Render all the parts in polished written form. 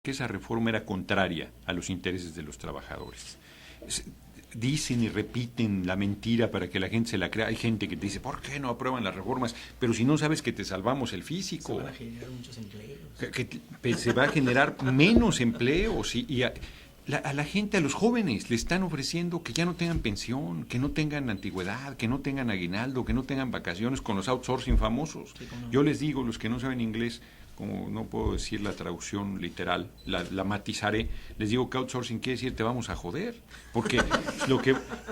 que esa reforma era contraria a los intereses de los trabajadores. Dicen y repiten la mentira para que la gente se la crea. Hay gente que te dice, ¿por qué no aprueban las reformas? Pero si no sabes que te salvamos el físico. Se van a generar muchos empleos. Se va a generar menos empleos y a la gente, a los jóvenes, le están ofreciendo que ya no tengan pensión, que no tengan antigüedad, que no tengan aguinaldo, que no tengan vacaciones con los outsourcing famosos. Sí, no. Yo les digo, los que no saben inglés, como no puedo decir la traducción literal, la matizaré, les digo que outsourcing quiere decir te vamos a joder, porque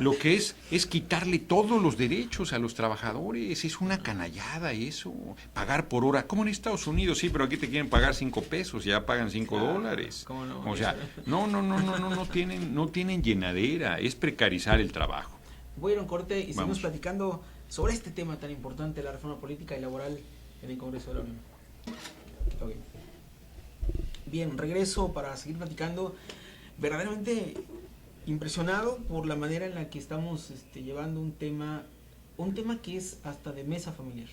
lo que es quitarle todos los derechos a los trabajadores, es una canallada eso, pagar por hora, como en Estados Unidos, sí, pero aquí te quieren pagar 5 pesos, ya pagan $5. ¿Cómo no? O sea, no tienen llenadera, es precarizar el trabajo. Voy a ir a un corte y seguimos platicando sobre este tema tan importante, la reforma política y laboral en el Congreso de la Unión. Okay. Bien, regreso para seguir platicando. Verdaderamente impresionado por la manera en la que estamos llevando un tema que es hasta de mesa familiar,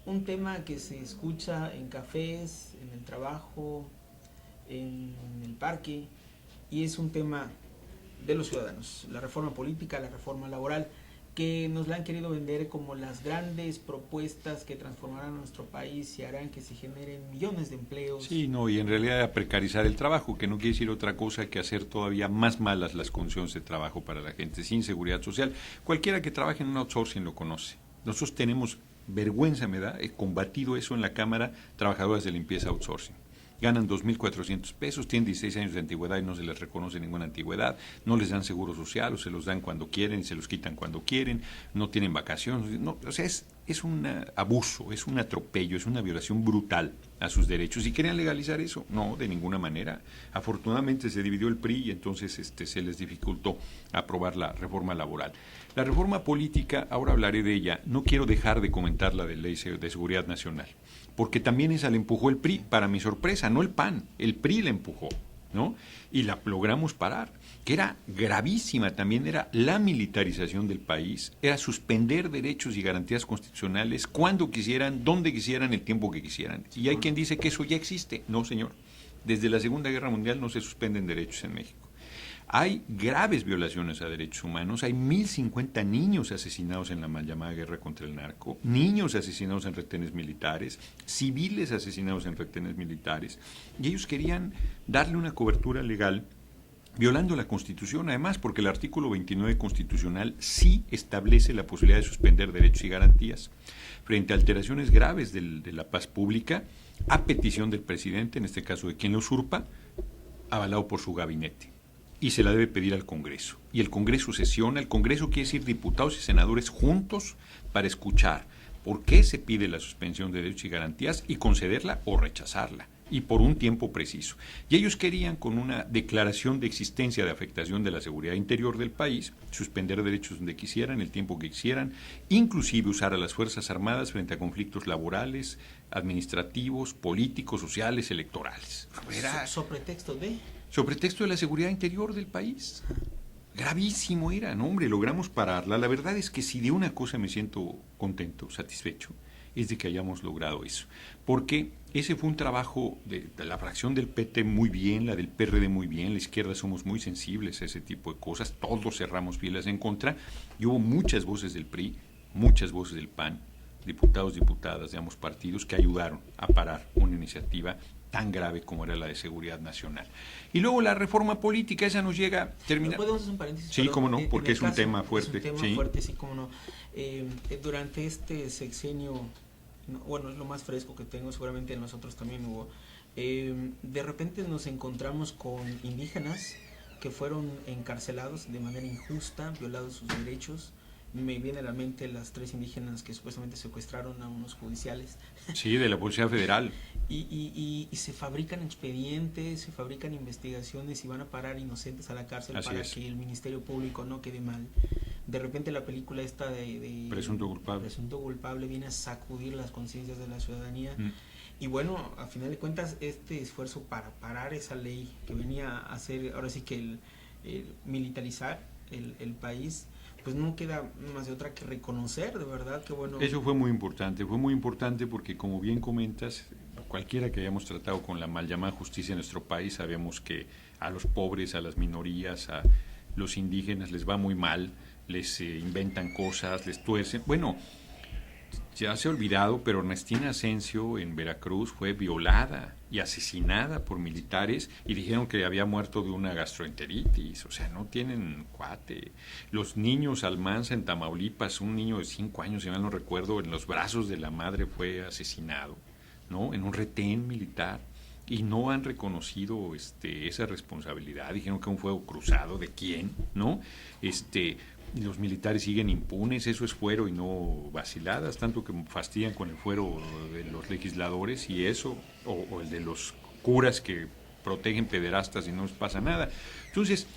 un tema que se escucha en cafés, en el trabajo, en el parque, y es un tema de los ciudadanos, la reforma política, la reforma laboral, que nos la han querido vender como las grandes propuestas que transformarán a nuestro país y harán que se generen millones de empleos. Sí, no, y en realidad precarizar el trabajo, que no quiere decir otra cosa que hacer todavía más malas las condiciones de trabajo para la gente, sin seguridad social. Cualquiera que trabaje en un outsourcing lo conoce. Nosotros tenemos, vergüenza me da, he combatido eso en la Cámara, trabajadoras de limpieza outsourcing. Ganan 2.400 pesos, tienen 16 años de antigüedad y no se les reconoce ninguna antigüedad, no les dan seguro social o se los dan cuando quieren y se los quitan cuando quieren, no tienen vacaciones, no, o sea, es un abuso, es un atropello, es una violación brutal a sus derechos. ¿Y querían legalizar eso? No, de ninguna manera. Afortunadamente se dividió el PRI y entonces se les dificultó aprobar la reforma laboral. La reforma política, ahora hablaré de ella, no quiero dejar de comentar la de Ley de Seguridad Nacional, porque también esa la empujó el PRI, para mi sorpresa, no el PAN, el PRI la empujó, ¿no? Y la logramos parar, que era gravísima también, era la militarización del país, era suspender derechos y garantías constitucionales cuando quisieran, donde quisieran, el tiempo que quisieran. Y hay quien dice que eso ya existe. No, señor. Desde la Segunda Guerra Mundial no se suspenden derechos en México. Hay graves violaciones a derechos humanos, hay 1.050 niños asesinados en la mal llamada guerra contra el narco, niños asesinados en retenes militares, civiles asesinados en retenes militares, y ellos querían darle una cobertura legal violando la Constitución, además, porque el artículo 29 constitucional sí establece la posibilidad de suspender derechos y garantías frente a alteraciones graves de la paz pública, a petición del presidente, en este caso de quien lo usurpa, avalado por su gabinete. Y se la debe pedir al Congreso. Y el Congreso sesiona, el Congreso quiere decir diputados y senadores juntos para escuchar por qué se pide la suspensión de derechos y garantías y concederla o rechazarla, y por un tiempo preciso. Y ellos querían, con una declaración de existencia de afectación de la seguridad interior del país, suspender derechos donde quisieran, el tiempo que quisieran, inclusive usar a las Fuerzas Armadas frente a conflictos laborales, administrativos, políticos, sociales, electorales. ¿Sobre pretexto de? Sobre pretexto de la seguridad interior del país. Gravísimo era, no, hombre, logramos pararla. La verdad es que si de una cosa me siento contento, satisfecho, es de que hayamos logrado eso. Porque ese fue un trabajo de la fracción del PT muy bien, la del PRD muy bien, la izquierda somos muy sensibles a ese tipo de cosas, todos cerramos filas en contra, y hubo muchas voces del PRI, muchas voces del PAN, diputados, diputadas de ambos partidos que ayudaron a parar una iniciativa tan grave como era la de seguridad nacional. Y luego la reforma política, esa nos llega... ¿Podemos hacer un paréntesis? Sí, cómo no, porque es un tema fuerte. Es un tema fuerte, sí, cómo no. Durante este sexenio, bueno, es lo más fresco que tengo, seguramente nosotros también hubo, de repente nos encontramos con indígenas que fueron encarcelados de manera injusta, violados sus derechos. Me viene a la mente las 3 indígenas que supuestamente secuestraron a unos judiciales. Sí, de la Policía Federal. Y se fabrican expedientes, se fabrican investigaciones y van a parar inocentes a la cárcel. Así para es. Que el Ministerio Público no quede mal. De repente la película esta de Presunto culpable viene a sacudir las conciencias de la ciudadanía. Y bueno, a final de cuentas, este esfuerzo para parar esa ley que venía a hacer, ahora sí que el militarizar el país, pues no queda más de otra que reconocer, de verdad, que bueno. Eso fue muy importante porque como bien comentas, cualquiera que hayamos tratado con la mal llamada justicia en nuestro país, sabemos que a los pobres, a las minorías, a los indígenas les va muy mal, les inventan cosas, les tuercen. Bueno, ya se ha olvidado, pero Ernestina Asensio en Veracruz fue violada y asesinada por militares y dijeron que había muerto de una gastroenteritis. O sea, no tienen cuate. Los niños Almanza en Tamaulipas, un niño de 5 años, si mal no recuerdo, en los brazos de la madre fue asesinado, ¿no? En un retén militar. Y no han reconocido esa responsabilidad. Dijeron que un fuego cruzado, ¿de quién? ¿No? Los militares siguen impunes, eso es fuero y no vaciladas, tanto que fastidian con el fuero de los legisladores y eso, o el de los curas que protegen pederastas y no les pasa nada. Entonces,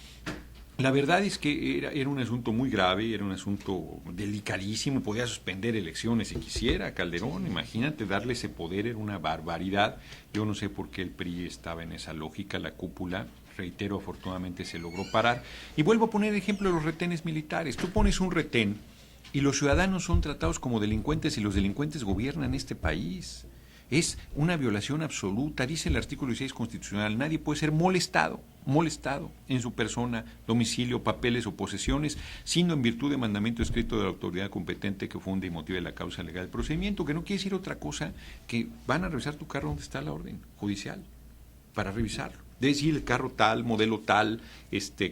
la verdad es que era un asunto muy grave, era un asunto delicadísimo, podía suspender elecciones si quisiera Calderón, imagínate, darle ese poder era una barbaridad. Yo no sé por qué el PRI estaba en esa lógica, la cúpula, reitero, afortunadamente se logró parar. Y vuelvo a poner el ejemplo de los retenes militares. Tú pones un retén y los ciudadanos son tratados como delincuentes y los delincuentes gobiernan este país. Es una violación absoluta, dice el artículo 16 constitucional, nadie puede ser molestado en su persona, domicilio, papeles o posesiones, sino en virtud de mandamiento escrito de la autoridad competente que funde y motive la causa legal del procedimiento, que no quiere decir otra cosa que van a revisar tu carro donde está la orden judicial, para revisarlo. Debe decir el carro tal, modelo tal,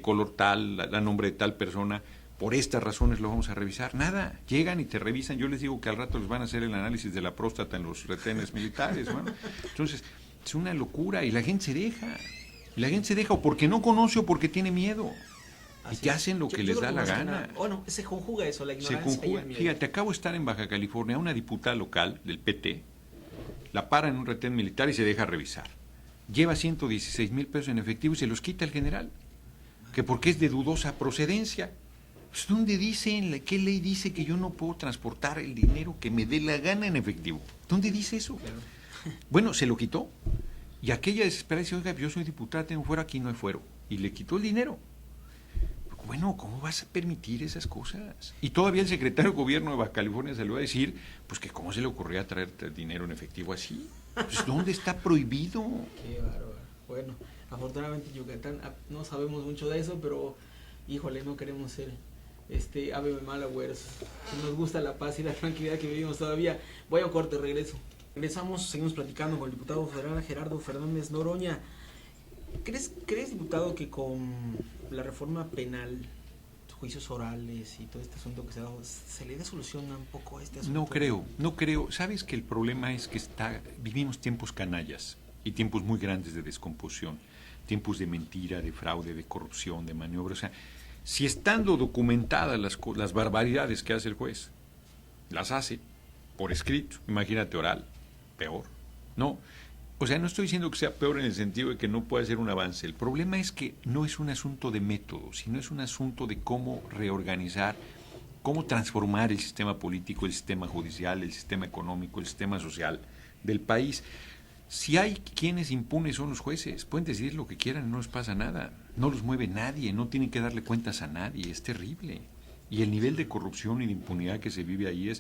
color tal, la nombre de tal persona, por estas razones lo vamos a revisar. Nada, llegan y te revisan. Yo les digo que al rato les van a hacer el análisis de la próstata en los retenes militares. Bueno, entonces, es una locura y la gente se deja. O porque no conoce o porque tiene miedo. Así y te hacen lo que les da la gana. Bueno, se conjuga eso, la ignorancia. Se conjuga. Fíjate, acabo de estar en Baja California, una diputada local del PT, la para en un retén militar y se deja revisar. Lleva 116,000 pesos en efectivo y se los quita el general, que porque es de dudosa procedencia. Pues, ¿dónde dice, qué ley dice que yo no puedo transportar el dinero que me dé la gana en efectivo? ¿Dónde dice eso? Claro. Bueno, se lo quitó. Y aquella desesperada dice, oiga, yo soy diputada, tengo fuero, aquí no hay fuero. Y le quitó el dinero. Bueno, ¿cómo vas a permitir esas cosas? Y todavía el secretario de gobierno de Baja California salió a decir, pues que cómo se le ocurría traer dinero en efectivo así. Pues, ¿dónde está prohibido? Qué bárbaro. Bueno, afortunadamente en Yucatán no sabemos mucho de eso, pero híjole, no queremos ser ave malagüeros. Nos gusta la paz y la tranquilidad que vivimos todavía. Voy a un corte, regreso. Regresamos, seguimos platicando con el diputado federal Gerardo Fernández Noroña. ¿Crees, diputado, que con la reforma penal, juicios orales y todo este asunto que se ha dado, se le dé solución un poco a este asunto? No creo. Sabes que el problema es que vivimos tiempos canallas y tiempos muy grandes de descomposición, tiempos de mentira, de fraude, de corrupción, de maniobra. O sea, si estando documentadas las barbaridades que hace el juez, las hace por escrito, imagínate oral, peor. No, o sea, no estoy diciendo que sea peor en el sentido de que no pueda ser un avance. El problema es que no es un asunto de método, sino es un asunto de cómo reorganizar, cómo transformar el sistema político, el sistema judicial, el sistema económico, el sistema social del país. Si hay quienes impunes son los jueces, pueden decidir lo que quieran y no les pasa nada, no los mueve nadie, no tienen que darle cuentas a nadie, es terrible. Y el nivel de corrupción y de impunidad que se vive ahí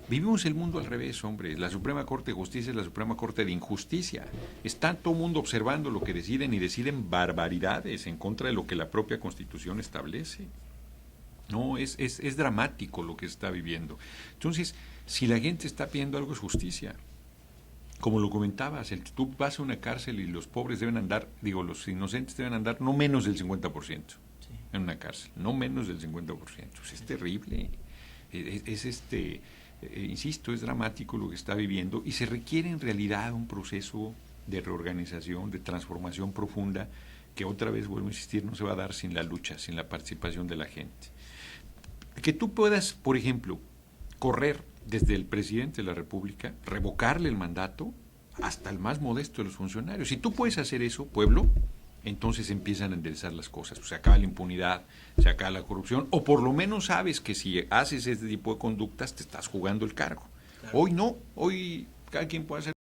vivimos el mundo al revés, hombre. La Suprema Corte de Justicia es la Suprema Corte de Injusticia. Está todo el mundo observando lo que deciden y deciden barbaridades en contra de lo que la propia Constitución establece. No, es dramático lo que se está viviendo. Entonces, si la gente está pidiendo algo es justicia. Como lo comentabas, tú vas a una cárcel y los pobres deben andar, los inocentes deben andar no menos del 50%. En una cárcel, no menos del 50%. Es terrible. Insisto, es dramático lo que está viviendo y se requiere en realidad un proceso de reorganización, de transformación profunda, que otra vez, vuelvo a insistir, no se va a dar sin la lucha, sin la participación de la gente. Que tú puedas, por ejemplo, correr desde el presidente de la República, revocarle el mandato hasta el más modesto de los funcionarios. Si tú puedes hacer eso, pueblo, entonces empiezan a enderezar las cosas. Se acaba la impunidad, se acaba la corrupción, o por lo menos sabes que si haces este tipo de conductas te estás jugando el cargo. Claro. Hoy no, hoy cada quien puede hacer